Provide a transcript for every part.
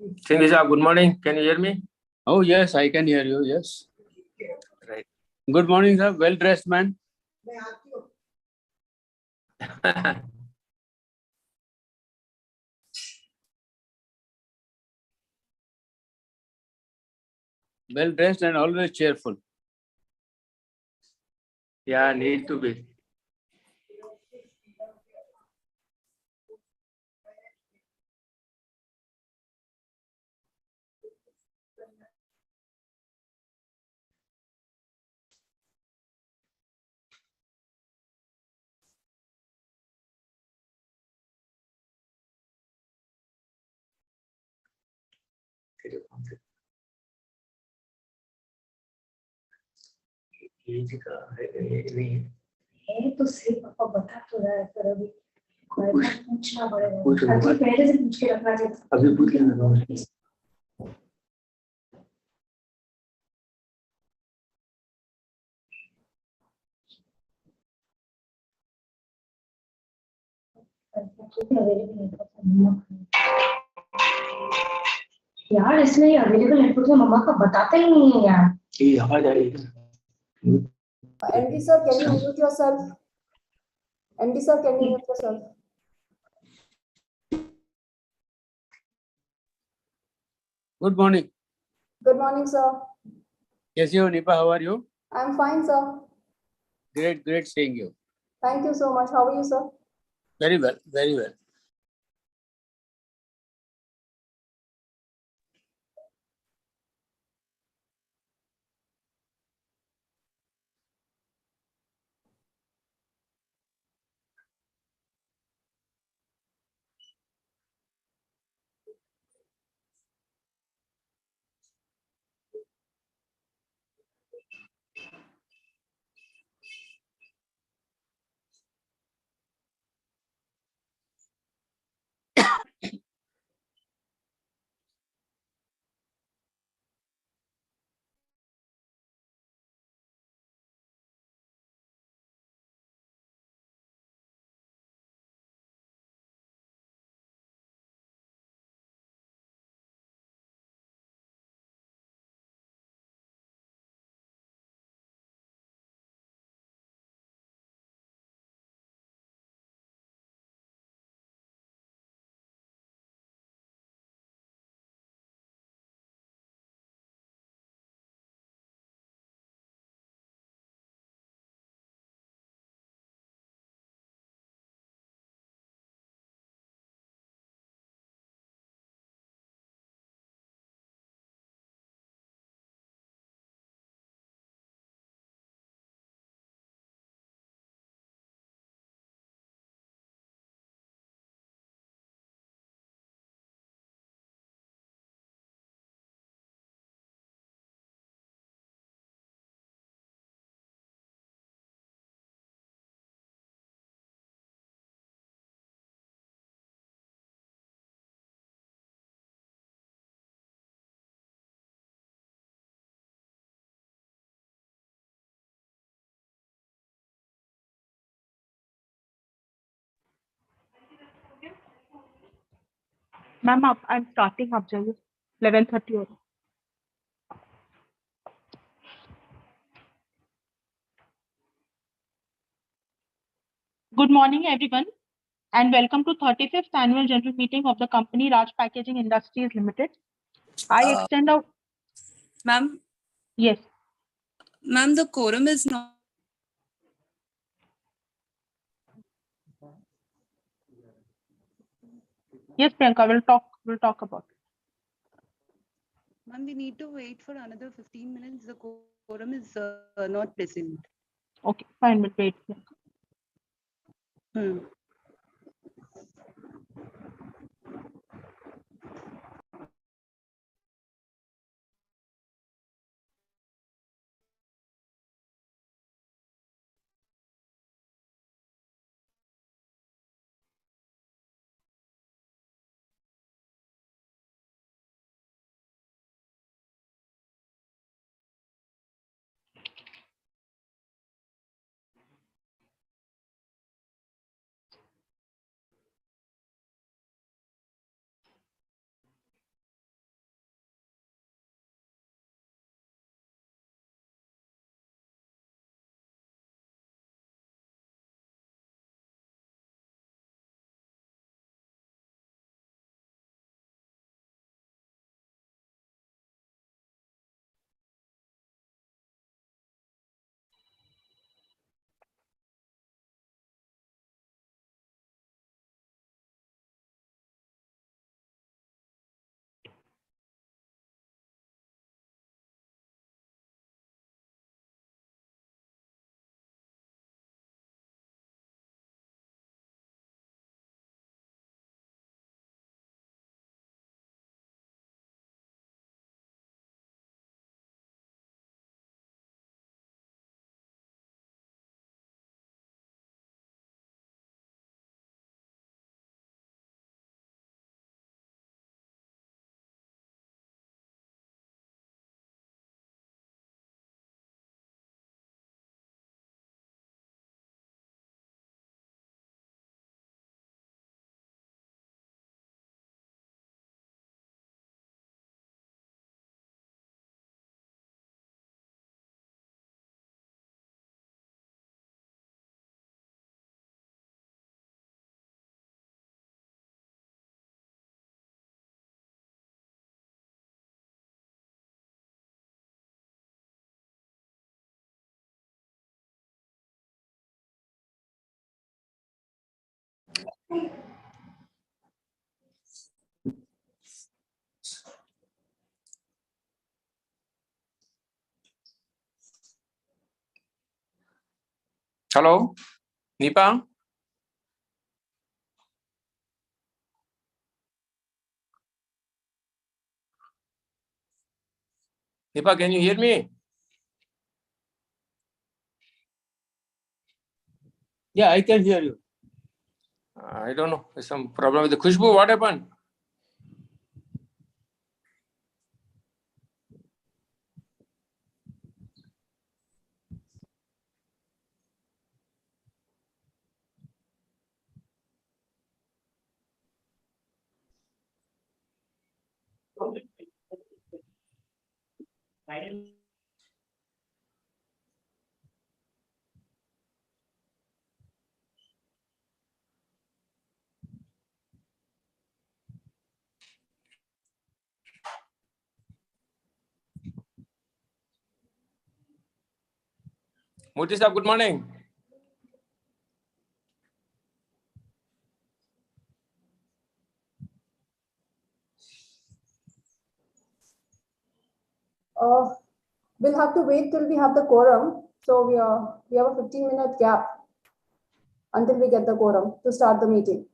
Sindhija, good morning. Can you hear me? Oh, yes, I can hear you. Yes. Right. Good morning, sir. Well dressed man. Well dressed and always cheerful. Yeah, need to be. तो सिर्फ पापा बता तो रहा है पर अभी पूछना पड़ेगा अभी पहले से पूछ के रखना चाहिए अभी पूछ लेना। यार इसमें ये अवेलेबल इनपुट में मम्मा का बताता ही नहीं है यार ये आवाज आ रही है। MD sir, can you mute yourself? MD sir, can you mute yourself? Good morning. Good morning, sir. Yes, you, Nipa. How are you? I'm fine, sir. Great seeing you. Thank you so much. How are you, sir? Very well, very well. Ma'am, I'm starting up, Jayus. 11:30. Good morning, everyone, and welcome to 35th Annual General Meeting of the company Raj Packaging Industries Limited. I extend a... Ma'am? Yes. Ma'am, the quorum is not... Yes, Priyanka, we'll talk about it. Ma'am, we need to wait for another 15 minutes. The quorum is not present. Okay, fine, we'll wait. Hello, Nipa? Nipa, can you hear me? Yeah, I can hear you. I don't know. There's some problem with the Khushbu. What happened? Murthy sir, good morning. We'll have to wait till we have the quorum. So we have a 15-minute gap until we get the quorum to start the meeting.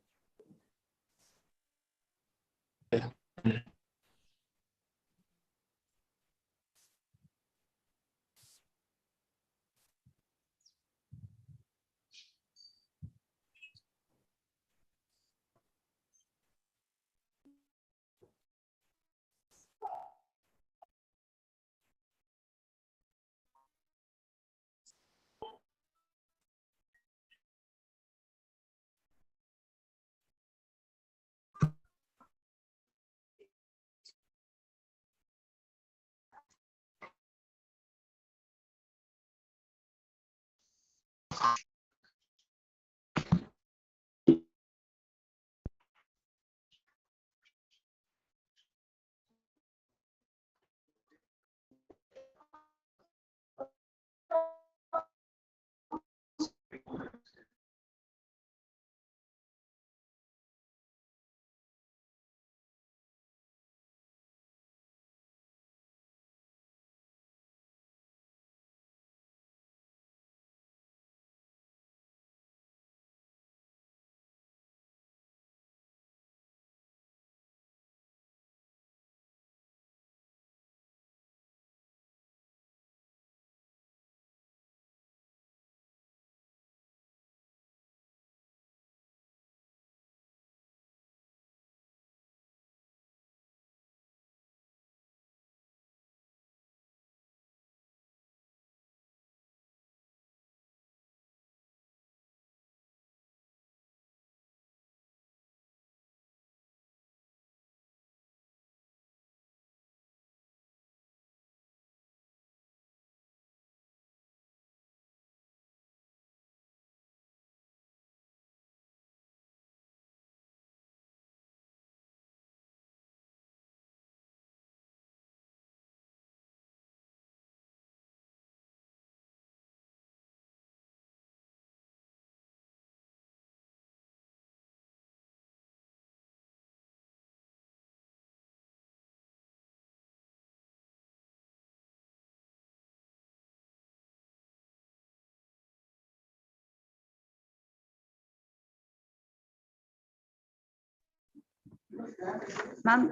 Ma'am,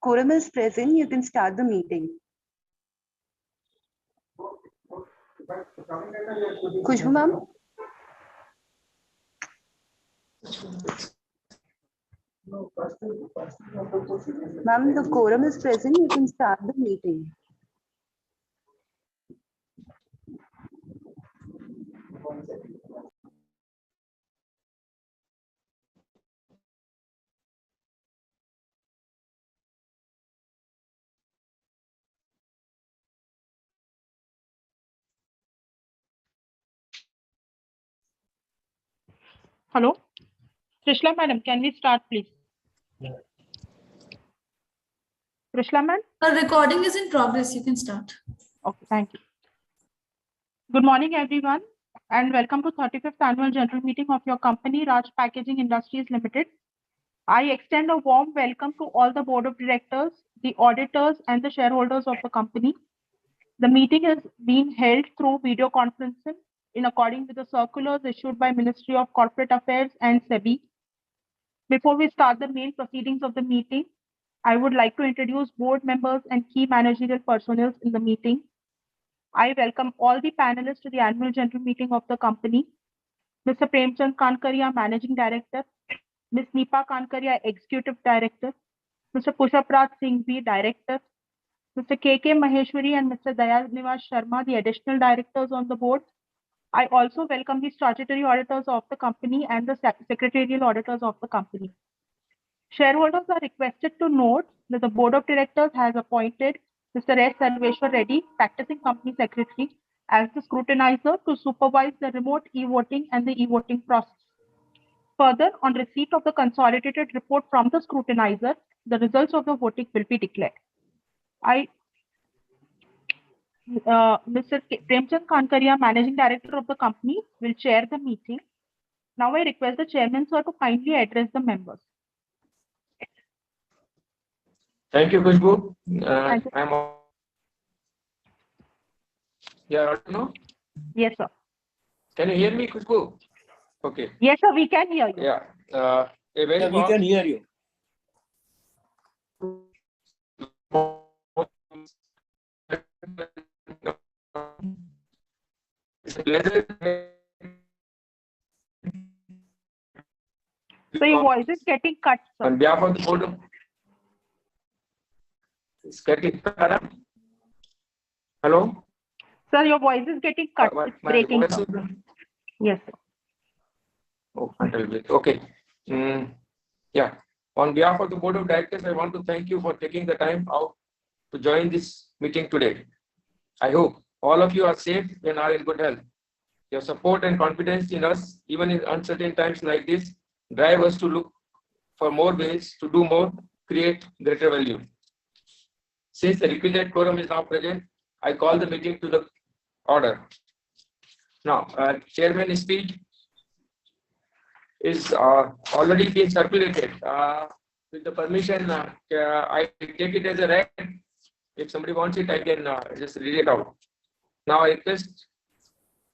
quorum is present. You can start the meeting. Khushbu ma'am? Ma'am, the quorum is present. You can start the meeting. Hello? Trishla madam, can we start please? Trishla ma'am? A recording is in progress. You can start. Okay, thank you. Good morning, everyone. and welcome to 35th Annual General Meeting of your company, Raj Packaging Industries Limited. I extend a warm welcome to all the board of directors, the auditors, and the shareholders of the company. The meeting is being held through video conferencing in accordance with the circulars issued by Ministry of Corporate Affairs and SEBI. Before we start the main proceedings of the meeting, I would like to introduce board members and key managerial personnel in the meeting. I welcome all the panelists to the annual general meeting of the company. Mr. Premchand Kankaria, Managing Director, Ms. Neepa Kankaria, Executive Director, Mr. Pushapraj Singh V, Director, Mr. K.K. Maheshwari and Mr. Dayal Nivas Sharma, the additional directors on the board. I also welcome the statutory auditors of the company and the secretarial auditors of the company. Shareholders are requested to note that the board of directors has appointed Mr. S. Sarveshwar Reddy, practicing company secretary, as the scrutinizer to supervise the remote e-voting and the e-voting process. Further, on receipt of the consolidated report from the scrutinizer, the results of the voting will be declared. Mr. Premchand Kankaria, Managing Director of the company, will chair the meeting. Now I request the chairman, sir, to kindly address the members. Thank you, Khushbu. Thank you. No? Yes, sir. Can you hear me, Khushbu? Okay. Yes, sir, we can hear you. Yeah. A very Yeah, we can hear you. It's a pleasure. So your voice is getting cut, sir. On behalf of the board of it's getting cut. Hello? Sir, your voice is getting cut. It's My breaking. voice Sir. is- Yes, sir. Oh, until bit. Okay. Yeah. On behalf of the board of directors, I want to thank you for taking the time out to join this meeting today. I hope all of you are safe and are in good health. Your support and confidence in us, even in uncertain times like this, drive us to look for more ways to do more, create greater value. Since the requisite quorum is now present, I call the meeting to the order. Now, chairman's speech is already being circulated. With the permission, I take it as a read. If somebody wants it, I can just read it out. Now I request.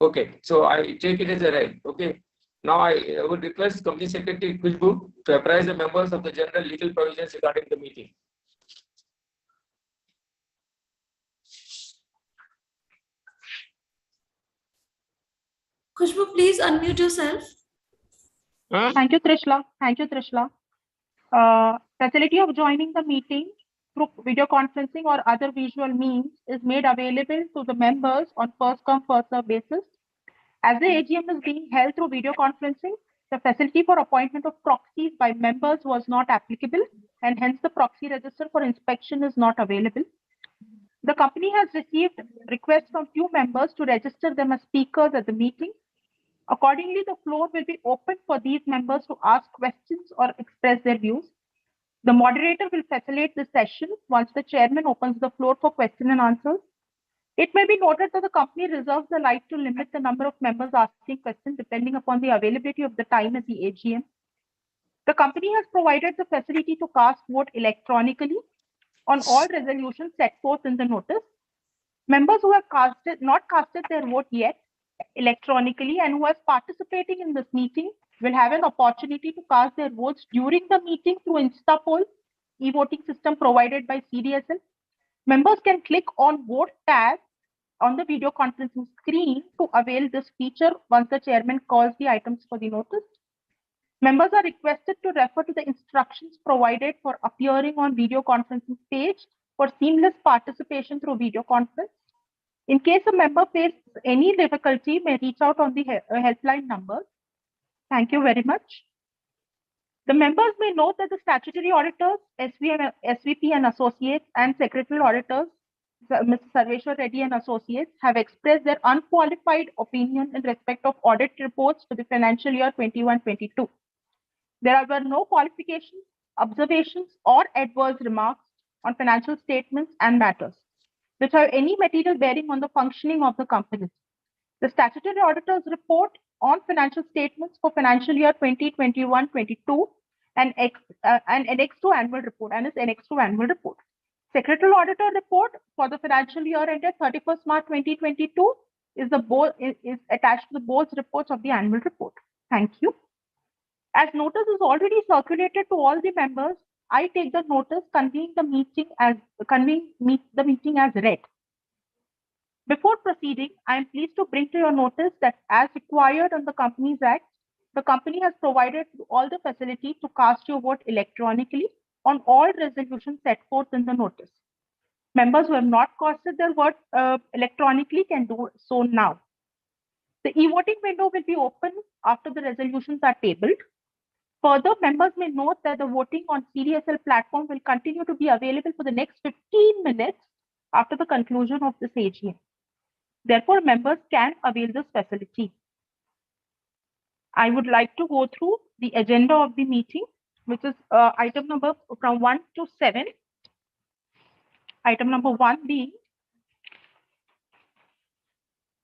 Okay, so I take it as a read. Okay. Now I would request Company Secretary Khushbu to apprise the members of the general legal provisions regarding the meeting. Khushbu, please unmute yourself. Thank you, Trishla. Thank you, Trishla. Facility of joining the meeting through video conferencing or other visual means is made available to the members on first-come, first-served basis. As the AGM is being held through video conferencing, the facility for appointment of proxies by members was not applicable, and hence the proxy register for inspection is not available. The company has received requests from few members to register them as speakers at the meeting. Accordingly, the floor will be open for these members to ask questions or express their views. The moderator will facilitate the session once the chairman opens the floor for question and answers. It may be noted that the company reserves the right to limit the number of members asking questions depending upon the availability of the time at the AGM. The company has provided the facility to cast vote electronically on all resolutions set forth in the notice. Members who have not casted their vote yet electronically and who are participating in this meeting will have an opportunity to cast their votes during the meeting through InstaPoll e-voting system provided by CDSL. Members can click on Vote tab on the video conferencing screen to avail this feature once the chairman calls the items for the notice. Members are requested to refer to the instructions provided for appearing on video conferencing page for seamless participation through video conference. In case a member faces any difficulty, may reach out on the helpline numbers. Thank you very much. The members may note that the statutory auditors, SVP and Associates, and secretarial auditors, Mr. Sarveshwar Reddy and Associates, have expressed their unqualified opinion in respect of audit reports for the financial year 21-22. There were no qualifications, observations, or adverse remarks on financial statements and matters which have any material bearing on the functioning of the company. The statutory auditor's report on financial statements for financial year 2021-22 and annex to annual report and is annex to annual report. Secretarial auditor report for the financial year ended 31st March 2022 is attached to the board's reports of the annual report. Thank you. As notice is already circulated to all the members, I take the notice convening the meeting as read. Before proceeding, I am pleased to bring to your notice that as required on the Companies Act, the company has provided all the facility to cast your vote electronically on all resolutions set forth in the notice. Members who have not casted their vote electronically can do so now. The e-voting window will be open after the resolutions are tabled. Further, members may note that the voting on CDSL platform will continue to be available for the next 15 minutes after the conclusion of this AGM. Therefore, members can avail this facility. I would like to go through the agenda of the meeting, which is item number from 1 to 7. Item number 1 being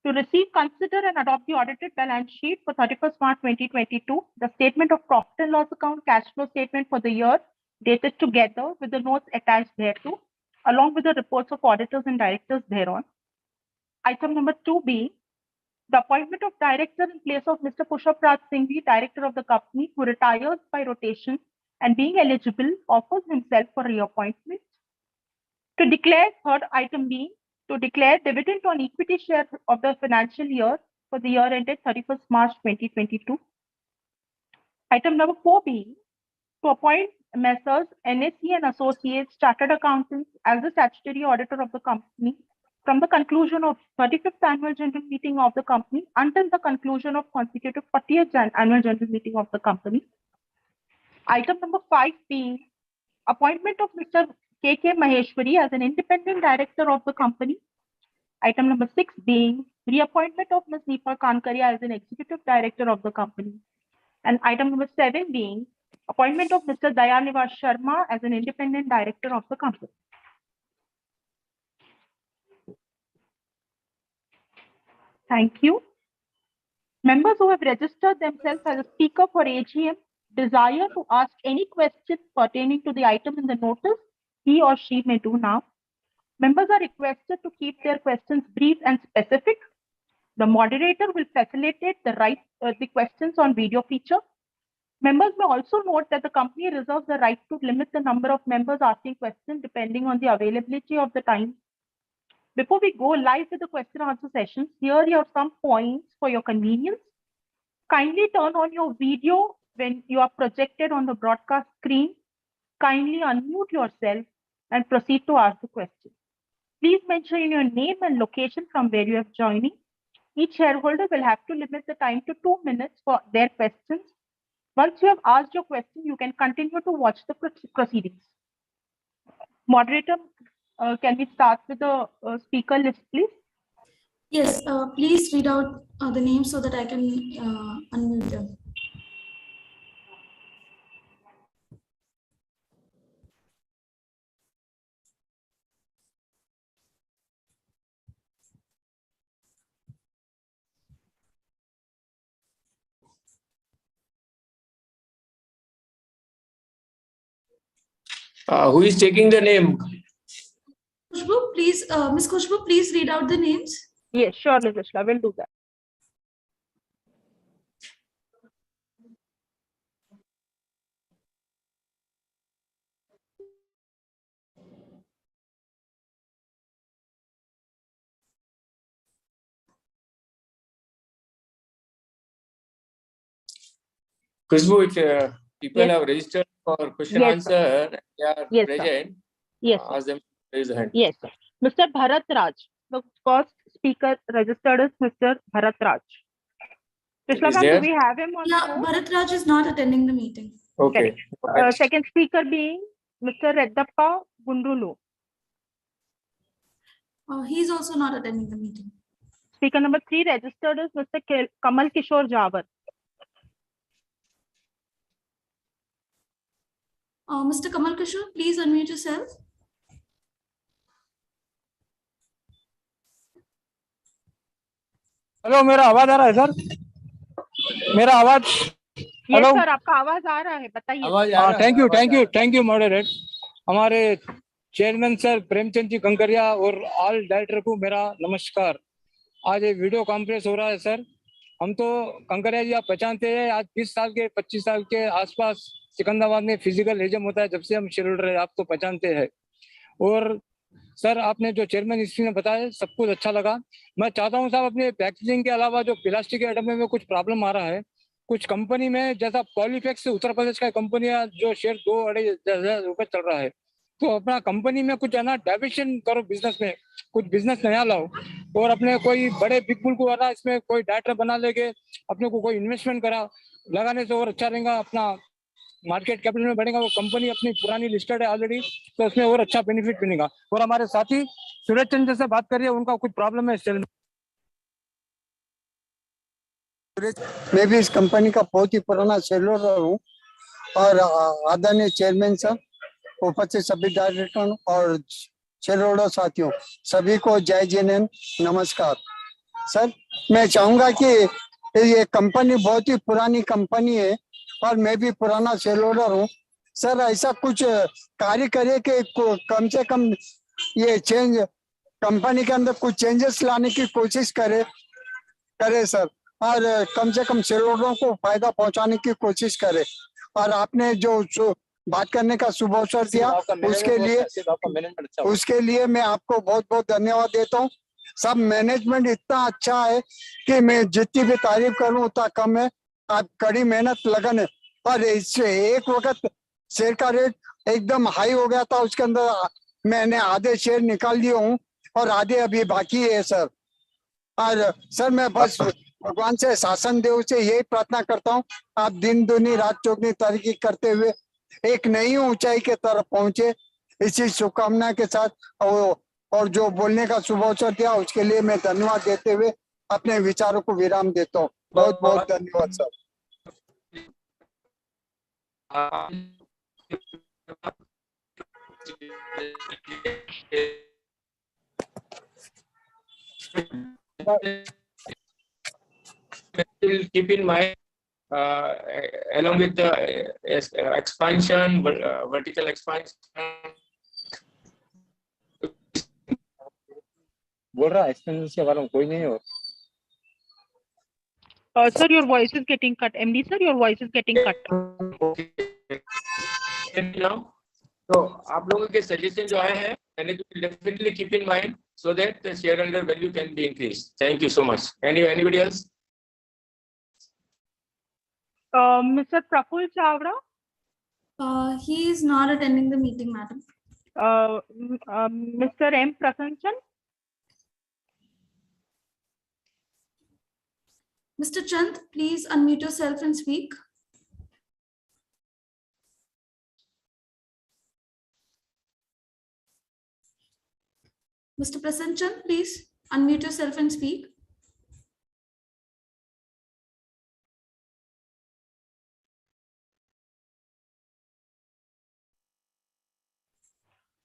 to receive, consider and adopt the audited balance sheet for 31st March 2022, the statement of profit and loss account, cash flow statement for the year dated together with the notes attached thereto, along with the reports of auditors and directors thereon. Item number 2 being the appointment of director in place of Mr. Pushap Raj Singhvi, director of the company, who retires by rotation and being eligible offers himself for reappointment. To declare, third item being to declare dividend on equity share of the financial year for the year ended 31st March 2022. Item number 4 being to appoint Messrs. NSE and Associates Chartered Accountants as the statutory auditor of the company from the conclusion of 35th annual general meeting of the company until the conclusion of consecutive 40th annual general meeting of the company. Item number 5 being appointment of Mr. K.K. Maheshwari as an independent director of the company. Item number 6 being reappointment of Ms. Neepa Kankaria as an executive director of the company. And item number 7 being appointment of Mr. Dayanivas Sharma as an independent director of the company. Thank you. Members who have registered themselves as a speaker for AGM desire to ask any questions pertaining to the item in the notice, he or she may do now. Members are requested to keep their questions brief and specific. The moderator will facilitate the questions on video feature. Members may also note that the company reserves the right to limit the number of members asking questions depending on the availability of the time. Before we go live with the question and answer sessions, here are some points for your convenience. Kindly turn on your video when you are projected on the broadcast screen. Kindly unmute yourself and proceed to ask the question. Please mention your name and location from where you are joining. Each shareholder will have to limit the time to 2 minutes for their questions. Once you have asked your question, you can continue to watch the proceedings. Moderator, can we start with the speaker list, please? Yes, please read out the names so that I can unmute them. Who is taking the name? Khushbu, please, Ms. Khushbu, please read out the names. Yes, surely, Vishla, we'll do that. Khushbu, if people Yes. have registered for question Yes, answer, they are Yes, sir. present. Yes, sir. Ask them to raise a hand. Yes, sir. Mr. Bharat Raj. The first speaker registered is Mr. Bharat Raj. Vishla, Is ma'am, do there? we have him on Yeah, the board? Bharat Raj is not attending the meeting. Okay. Right. Second speaker being Mr. Reddappa Gundulu. He's also not attending the meeting. Speaker number 3 registered is Mr. Kamal Kishore Jawar. Mr. Kamal Kishore, please unmute yourself. Hello, मेरा आवाज आ रहा है sir? मेरा आवाज? Yes hello. Sir, आपका आवाज आ रहा है, बताइए। आवाज हाँ, थैंक यू मॉडरेट। हमारे चेयरमैन सर प्रेमचंद जी कंकरिया और ऑल डायरेक्टर को मेरा नमस्कार। आज एक वीडियो कॉन्फ्रेंस हो रहा है सर। हम तो कंकरिया जी आप पहचानते हैं, आज 20 साल के 25 साल के आसपास सिकंदराबाद में फिजिकल एजम होता है, जब से हम शेयर होल्डर है, आप तो पहचानते हैं। और सर आपने जो चेयरमैन हिस्ट्री में बताया सब कुछ अच्छा लगा। मैं चाहता हूँ साहब, अपने पैकेजिंग के अलावा जो प्लास्टिक के आइटम में कुछ प्रॉब्लम आ रहा है, कुछ कंपनी में जैसा पॉलीफेक्स उत्तर प्रदेश का कंपनी है जो शेयर 2-2.5 रुपए चल रहा है, तो अपना कंपनी में कुछ है ना डाइवर्शन करो, बिजनेस में कुछ बिजनेस नया लाओ, और अपने कोई बड़े बिग बुल को है ना इसमें कोई डायरेक्टर बना लेके अपने को कोई इन्वेस्टमेंट करा लगाने से और अच्छा रहेगा, अपना मार्केट कैपिटल में बढ़ेगा। वो कंपनी अपनी पुरानी लिस्टेड है ऑलरेडी, तो उसमें और अच्छा बेनिफिट मिलेगा। और हमारे साथी सूरज चंद्र से बात करिए, उनका कुछ प्रॉब्लम है सेल। मैं भी इस कंपनी का बहुत ही पुराना शेयर होल्डर हूँ और आदरणीय चेयरमैन साहब, उपस्थित सभी डायरेक्टर और शेयर होल्डर साथियों, सभी को जय जिनेंद्र, नमस्कार। सर, मैं चाहूंगा कि ये कंपनी बहुत ही पुरानी कंपनी है और मैं भी पुराना शेयर होल्डर हूँ। सर, ऐसा कुछ कार्य करे कि कम से कम ये चेंज कंपनी के अंदर कुछ चेंजेस लाने की कोशिश करे सर, और कम से कम शेयर होल्डरों को फायदा पहुंचाने की कोशिश करे। और आपने जो बात करने का शुभ अवसर दिया उसके लिए मैं आपको बहुत बहुत धन्यवाद देता हूँ। सब मैनेजमेंट इतना अच्छा है कि मैं जितनी भी तारीफ करूं उतना कम है। आप कड़ी मेहनत लगन है, और इससे एक वक्त शेयर का रेट एकदम हाई हो गया था, उसके अंदर मैंने आधे शेयर निकाल लिए हूँ और आधे अभी बाकी है सर। और सर मैं बस भगवान से, शासन देव से यही प्रार्थना करता हूँ, आप दिन दुनी रात चौगनी तरक्की करते हुए एक नई ऊंचाई के तरफ पहुंचे, इसी शुभकामना के साथ। और जो बोलने का शुभ अवसर दिया उसके लिए मैं धन्यवाद देते हुए अपने विचारों को विराम देता हूँ। बहुत बहुत धन्यवाद sir. Will keep in mind, along with the expansion, vertical expansion. बोल रहा एक्सपेंशन के बारे में कोई नहीं हो। Sir, your voice is getting cut. MD sir, your voice is getting cut. Now, तो आप लोगों के सजेशन जो आए हैं, definitely keep in mind so that the shareholder value can be increased. Thank you so much. Anybody else? Mr. Praful Chavra, He is not attending the meeting, madam. Mr. M. Prasanchan, Mr. Chand, please unmute yourself and speak. Mr. Prasan Chand, please unmute yourself and speak.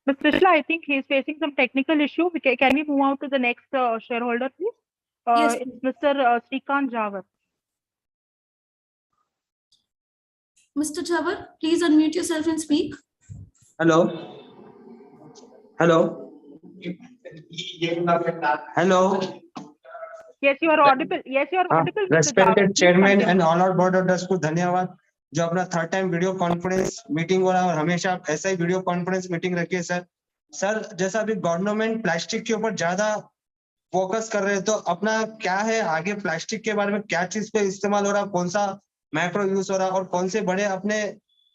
Mr. Shla, I think he is facing some technical issue. Can we move on to the next shareholder, please? Yes. It's Mr. Srikant Jawar. Mr. Jawar, please unmute yourself and speak. Hello. Hello. Hello. Yes, you are audible. Yes, you are audible. Mr. Jawar. Respected Please chairman continue. and all our board of trustees को धन्यवाद जो अपना third time video conference meeting हो रहा है, और हमेशा आप ऐसा ही वीडियो कॉन्फ्रेंस मीटिंग रखिए सर। सर, जैसा अभी गवर्नमेंट प्लास्टिक के ऊपर ज्यादा फोकस कर रहे हैं, तो अपना क्या है आगे प्लास्टिक के बारे में, क्या चीज पे इस्तेमाल हो रहा है, कौन सा मैक्रो यूज हो रहा है, और कौन से बड़े अपने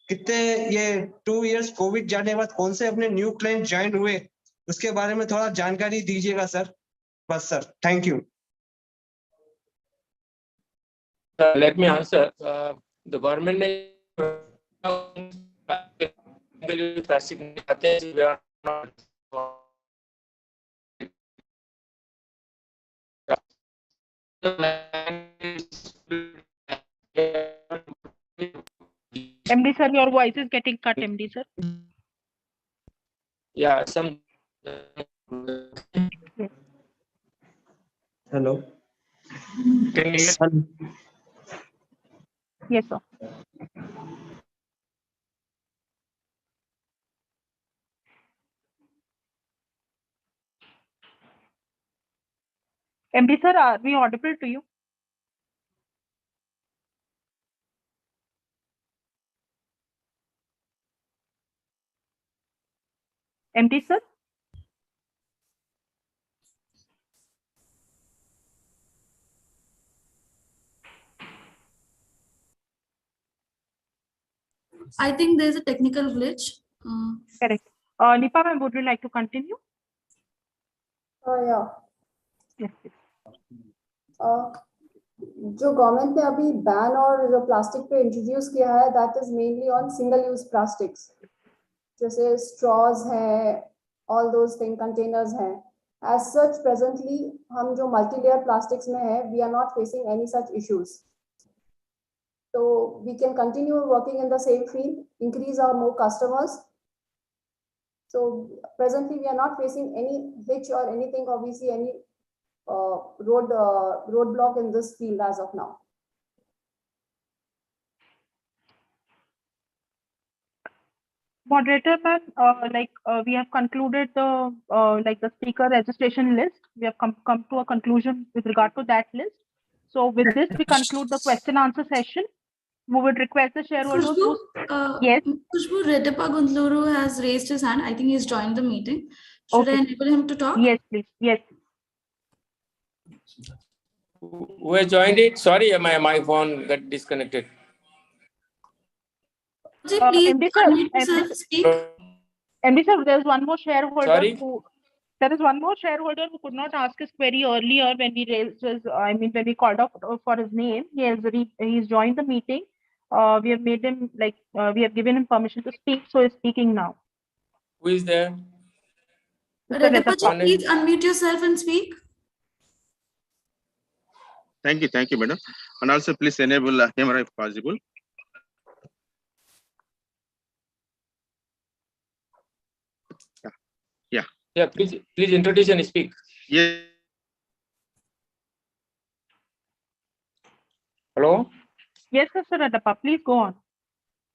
कितने ये 2 इयर्स कोविड जाने के बाद कौन से अपने न्यू क्लाइंट ज्वाइन हुए, उसके बारे में थोड़ा जानकारी दीजिएगा सर। बस sir, thank you. Let me answer. The government MD sir, your voice is getting cut, MD sir. Yeah, some. Hello. Can you hear? Sir, Yes, sir. MD sir, are we audible to you? MD sir? I think there's a technical glitch. Correct. Nipa ma'am, would you like to continue? Yeah. Yes, please. जो government ने अभी ban और जो plastic पे introduce किया है that is mainly on single use plastics, जैसे straws है, ऑल दोज थिंग, कंटेनर्स हैं. एज सच प्रेजेंटली हम जो मल्टी लेयर प्लास्टिक्स में है we are not facing any such issues, so we can continue working in the same field, increase our more customers. So presently we are not facing any hitch or anything, or we see any roadblock in this field as of now. Moderator ma'am, we have concluded the the speaker registration list. We have come to a conclusion with regard to that list. So with this, we conclude the question answer session. We would request the shareholders Khushbu, to. Yes. Khushbu Redappa Gundluru has raised his hand. I think he's joined the meeting. Should I Okay. enable him to talk? Yes, please. Yes. Who has joined it? Sorry, my phone got disconnected. Ji, please MD sir, unmute yourself and speak. MD sir, there's one more shareholder Sorry? there is one more shareholder who could not ask his query earlier when we raised his, when we called out for his name. He's joined the meeting. We have made him we have given him permission to speak, so he's speaking now. Who is there? Mr. Redappa ji, Redappa. please unmute yourself and speak. Thank you, madam. And also, please enable camera if possible. Yeah, please introduce and speak. Yes, Hello? Yes, Mr. Redappa, please go on.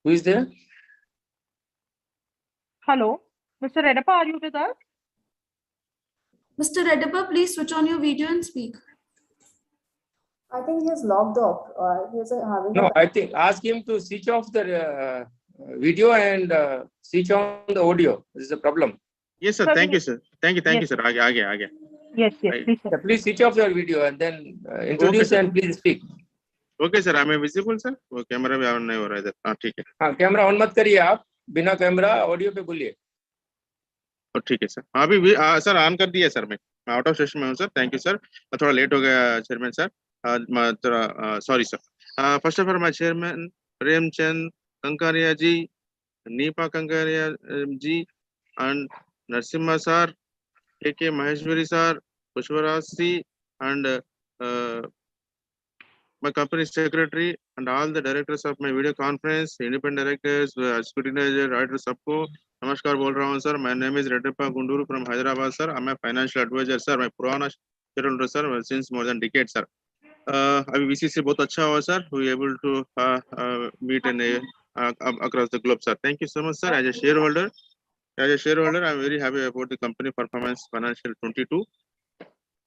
Who is there? Hello, Mr. Redappa, are you with us? Mr. Redappa, please switch on your video and speak. I think he is logged off. He's having No, I think ask him to switch off the video and switch on the audio. This is the problem. yes, sir. Sir, Thank you, sir. Thank you, Yes. sir. Aage. Yes, Right. please, sir. Yeah, please switch off your video and then introduce sir. and please speak. Okay, sir. Am I visible, sir? वो camera भी on नहीं हो रहा है इधर. हाँ, ठीक है. हाँ, कैमरा ऑन मत करिए आप, बिना कैमरा ऑडियो पे बोलिए. तो ठीक है, सर. हाँ, अभी सर ऑन कर दिया, सर. मैं आउट ऑफ सेशन में हूँ, सर. Thank you, sir. थोड़ा लेट हो गया, chairman sir. Sorry, sir. First of all, my chairman Premchand Kankaria ji, Neepa Kankaria ji, and Narasimha sir, A.K. Maheshwari sir, Pushparaj, and my company secretary and all the directors of my video conference, independent directors, scrutinizer, writers, सबको नमस्कार बोल रहा हूँ sir. My name is Redappa Gunduru from Hyderabad, sir. I'm a financial advisor, sir. मैं पुराना shareholder, sir, since more than decade, sir. अभी VCC बहुत अच्छा हुआ, sir. We able to meet in across the globe, sir. Thank you so much, sir. As a shareholder, I'm very happy about the company performance financial 22.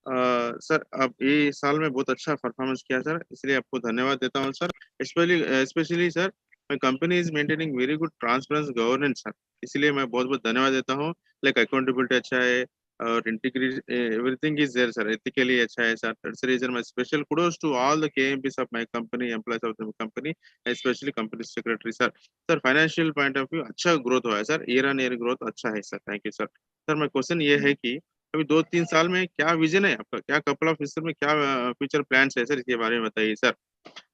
Sir, अब ये साल में बहुत अच्छा परफॉर्मेंस किया सर, इसलिए आपको धन्यवाद देता हूँ sir. Specially sir, my company is maintaining very good transparence governance sir, इसलिए मैं बहुत बहुत धन्यवाद देता हूँ. लाइक अकाउंटेबिलिटी अच्छा है और integrity everything is there sir, ethically अच्छा है sir. That's the reason my special kudos to all the KMPs of my company, employees of the company, specially company secretary sir. Sir, financial point of view अच्छा growth हुआ है sir, year on year growth अच्छा है sir. Thank you sir. Sir, my question ये है कि अभी 2-3 साल में क्या विजन है आपका, क्या कपल ऑफ फ्यूचर में क्या फ्यूचर प्लान्स है सर, इसके बारे में बताइए सर.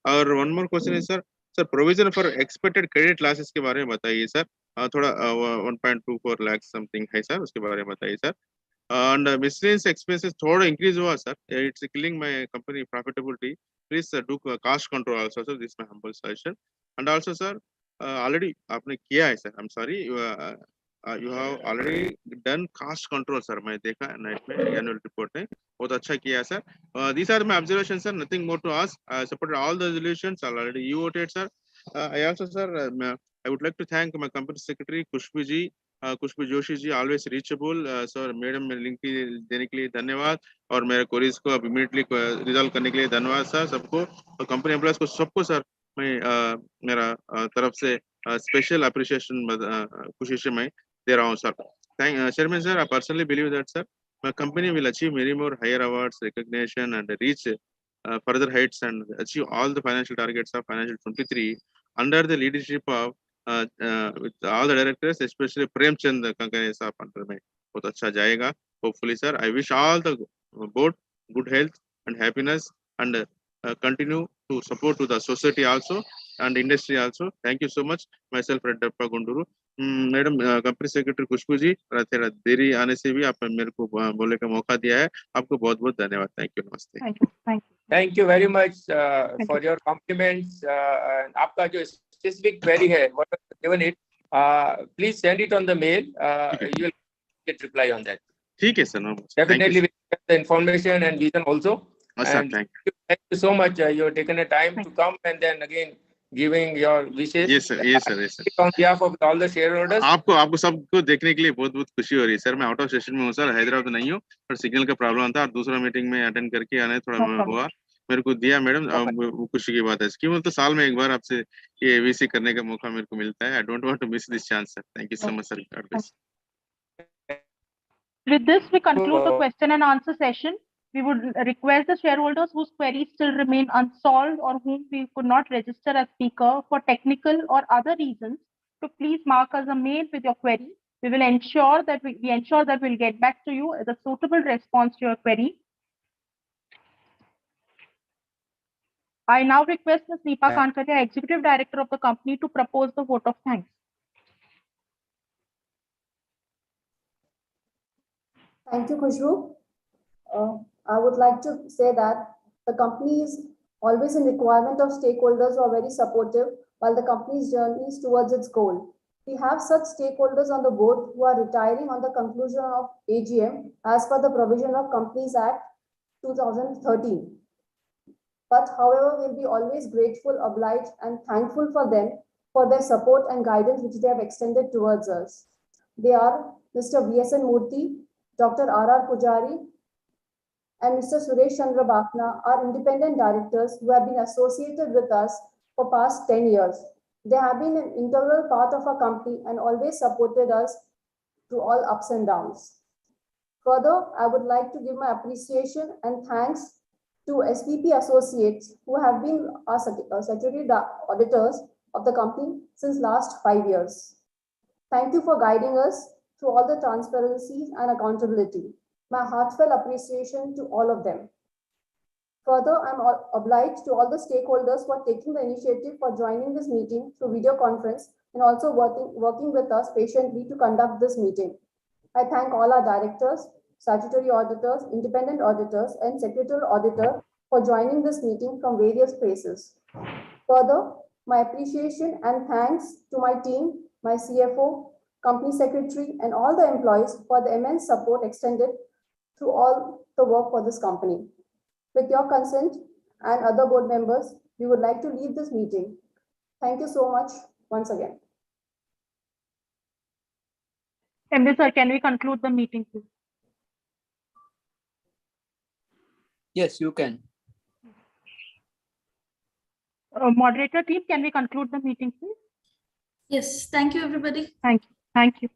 और वन मोर क्वेश्चन है sir, provision for expected credit losses के बारे में बताइए सर. थोड़ा 1.24 लाख समथिंग है सर, उसके बारे में बताइए सर. एंड मिसलेनियस एक्सपेंसेस थोड़ा इंक्रीज हुआ sir, it's killing my company profitability. Please do cost control also sir, this my humble suggestion. And also sir, already आपने किया है sir, I am sorry, you have already done cost control, sir. मैं देखा night में annual report में बहुत अच्छा किया sir. These are my observations, sir. Nothing more to ask. Supported all the resolutions already you voted, sir. I also, sir, I would like to thank my company secretary Kushbu ji, Kushbu Joshi ji, always reachable. Sir, madam में link देने के लिए धन्यवाद और मेरे queries को अब immediately resolve करने के लिए धन्यवाद सर सबको और कंपनी एम्प्लॉयज को सबको सर मैं मेरा तरफ से स्पेशल अप्रिशिएशन खुशी से मैं दे रहा हूँ sir. Thank Chairman sir, I personally believe that sir, my company will achieve many more higher awards, recognition, and reach further heights and achieve all the financial targets of financial 23 under the leadership of with all the directors, especially Premchand Kankaria sir under me. बहुत अच्छा जाएगा. Hopefully, sir. I wish all the board good health and happiness and continue to support to the society also and industry also. Thank you so much. Myself, Reddappa Gunduru. Madam company secretary Khushboo ji थोड़ा देरी आने से भी आप मेरे को बोलने का मौका दिया है आपको बहुत बहुत धन्यवाद. Thank you. नमस्ते. Thank you very much for your compliments. आपका जो specific query है, what I've given it, please send it on the mail. You will get reply on that. ठीक है sir. Definitely we get the information and vision also. And thank you so much. You have taken a time to come and then again giving your wishes. Yes sir. Yes sir. Yes sir. On behalf of all the shareholders. आपको सबको देखने के लिए बहुत बहुत खुशी हो रही है सर. मैं आउट ऑफ स्टेशन में हूँ सर, हैदराबाद नहीं हूँ, पर सिग्नल का प्रॉब्लम था और दूसरा मीटिंग में अटेंड करके आने थोड़ा हुआ. मेरे को दिया मैडम, वो खुशी की बात है क्यों तो साल में एक बार आपसे ये एवीसी करने का मौका मेरे को मिलता है. I don't want to miss this chance sir. Thank you so much sir. God bless. With this, we conclude the question and answer session. We would request the shareholders whose queries still remain unsolved or whom we could not register as speaker for technical or other reasons to please mark us a mail with your query. We will ensure that we ensure that we'll get back to you as a suitable response to your query. I now request Ms. Deepa Kankaria, Executive Director of the company, to propose the vote of thanks. Thank you, Khushbu. I would like to say that the company is always in requirement of stakeholders who are very supportive while the company's journey is towards its goal. We have such stakeholders on the board who are retiring on the conclusion of AGM as per the provision of Companies Act 2013. But however, we'll be always grateful, obliged, and thankful for them for their support and guidance which they have extended towards us. They are Mr. VSN Murthy, Dr. R.R. Pujari, and Mr. Suresh Chandra Bakna are independent directors who have been associated with us for past 10 years. They have been an integral part of our company and always supported us through all ups and downs. Further, I would like to give my appreciation and thanks to SVP Associates who have been our statutory auditors of the company since last 5 years. Thank you for guiding us through all the transparency and accountability. My heartfelt appreciation to all of them. Further, I'm obliged to all the stakeholders for taking the initiative for joining this meeting through video conference and also working with us patiently to conduct this meeting. I thank all our directors, statutory auditors, independent auditors, and secretarial auditor for joining this meeting from various places. Further, my appreciation and thanks to my team, my CFO, company secretary, and all the employees for the immense support extended through all the work for this company. With your consent and other board members, we would like to leave this meeting. Thank you so much once again. MD sir, can we conclude the meeting, please? Yes, you can. Moderator team, can we conclude the meeting, please? Yes, thank you, everybody. Thank you. Thank you.